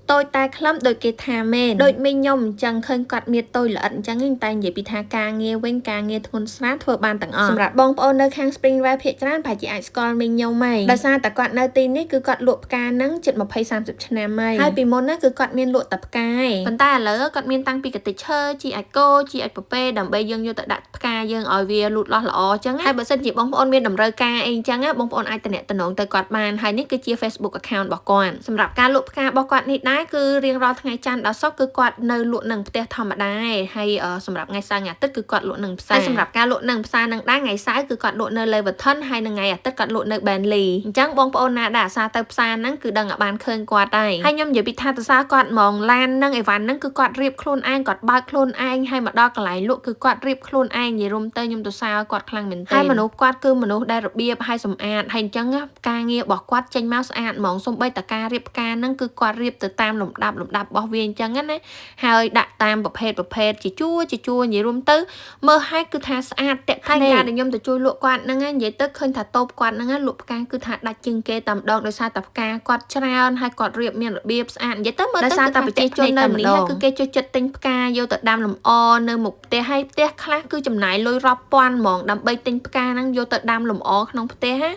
tôi tai khlam đôi cái thà mền đôi mình nhom chẳng khơi quạt miệt tôi là ẩn chẳng hình tay vậy bị thà ca nghe quên ca nghe thôn sát thừa ban tặng sầm rạp bong ôn nơi khang spring vai phía trán phải chị ai score mình nhom mày đa xa tại quạt nơi tin ấy cứ quạt lụa ca nắng chật một hay 30 năm mày hai bị môn á cứ quạt miên lụa tập ca phần ta là quạt miên tăng pi cái tịch chơi chị ai cô chị ai pê đầm bay dương vô tại đặt ca dương ở về lụt lo lọ chẳng hai bữa sinh chị bong ôn miên đầm rơi ca anh chẳng á bong ôn ai tận nẹt tận nón tại quạt bàn hai nick cứ chia Facebook account bỏ quan sầm rạp ca lụa ca bỏ quạt nít đá cứ riêngรอថ្ងៃច័ន្ទដល់សុក្រគឺគាត់នៅលក់នឹងផ្ទះធម្មតាហើយសម្រាប់ថ្ងៃសៅរ៍ថ្ងៃអាទិត្យគឺគាត់លក់នឹងផ្សារសម្រាប់ការលក់នឹងផ្សារនឹងដែរថ្ងៃសៅរ៍គឺគាត់លក់នៅ Leverton ហើយនឹងថ្ងៃអាទិត្យគាត់លក់នៅ Bentley អញ្ចឹងបងប្អូនណាដែលអាសាទៅផ្សារហ្នឹងគឺដឹងឲ្យបានឃើញគាត់ដែរហើយខ្ញុំនិយាយពីថាតសាគាត់ហ្មងឡាននឹងអីវ៉ាន់ហ្នឹងគឺគាត់រៀបខ្លួនឯងគាត់បើកខ្លួនឯងហើយមកដល់កន្លែងលក់គឺគាត់រៀបខ្លួនឯងនិយាយរួមទៅខ្ញុំទៅសាគាត់ខ្លាំងមែនទែនហើយមនុស្សគាត់គឺមនុស្សដែលរបៀបហើយសម្អាតហើយអញ្ចឹងការងាររបស់គាត់ចេញមកស្អាតហ្មងសូម្បីតែការរៀបផ្កាហ្នឹងគឺគាត់រៀបទៅតាមលំដាប់របស់វាអញ្ចឹងណាហើយដាក់តាមប្រភេទជាជួរនិយាយរួមទៅមើលឲ្យគឺថាស្អាតតាក់ហើយការដែលខ្ញុំទៅជួយលក់គាត់ហ្នឹងនិយាយទៅឃើញថាតូបគាត់ហ្នឹងលក់ផ្កាគឺថាដាច់ជាងគេតែម្ដងដោយសារតែផ្កាគាត់ច្រើនហើយគាត់រៀបមានរបៀបស្អាតនិយាយទៅមើលទៅដោយសារតែប្រជាជននៅម្នាក់គឺគេចូលចិត្តទិញផ្កាយកទៅដាំលម្អនៅមុខផ្ទះហើយផ្ទះខ្លះគឺចំណាយលុយរាប់ពាន់ហ្មងដើម្បីទិញផ្កាហ្នឹងយកទៅដាំលម្អក្នុងផ្ទះណា